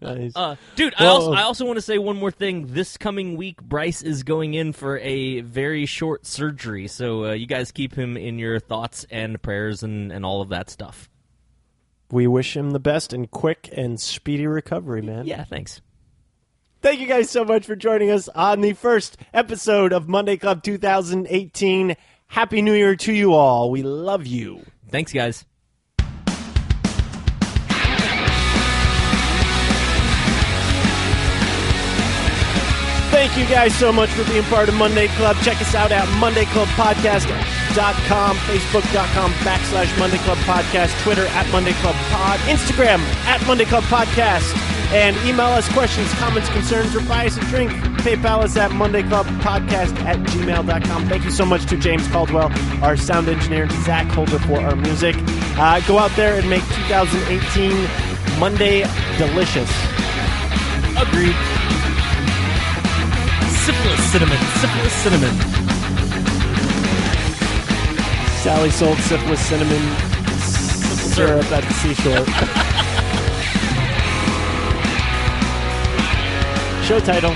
Nice. Dude, I also want to say one more thing. This coming week, Bryce is going in for a very short surgery, so you guys keep him in your thoughts and prayers and all of that stuff. We wish him the best and quick and speedy recovery, man. Yeah, thanks. Thank you guys so much for joining us on the first episode of Monday Club 2018. Happy New Year to you all. We love you. Thanks, guys. Thank you guys so much for being part of Monday Club. Check us out at MondayClubPodcast.com, Facebook.com/Monday Club Podcast, Twitter at Monday Club Pod, Instagram at Monday Club Podcast, and email us questions, comments, concerns, or buy us a drink. PayPal us at MondayClubPodcast@gmail.com. Thank you so much to James Caldwell, our sound engineer, and Zach Holder for our music. Go out there and make 2018 Monday delicious. Agreed. Syphilis cinnamon. Syphilis cinnamon. Sally sold syphilis cinnamon syrup at the seashore. Show title.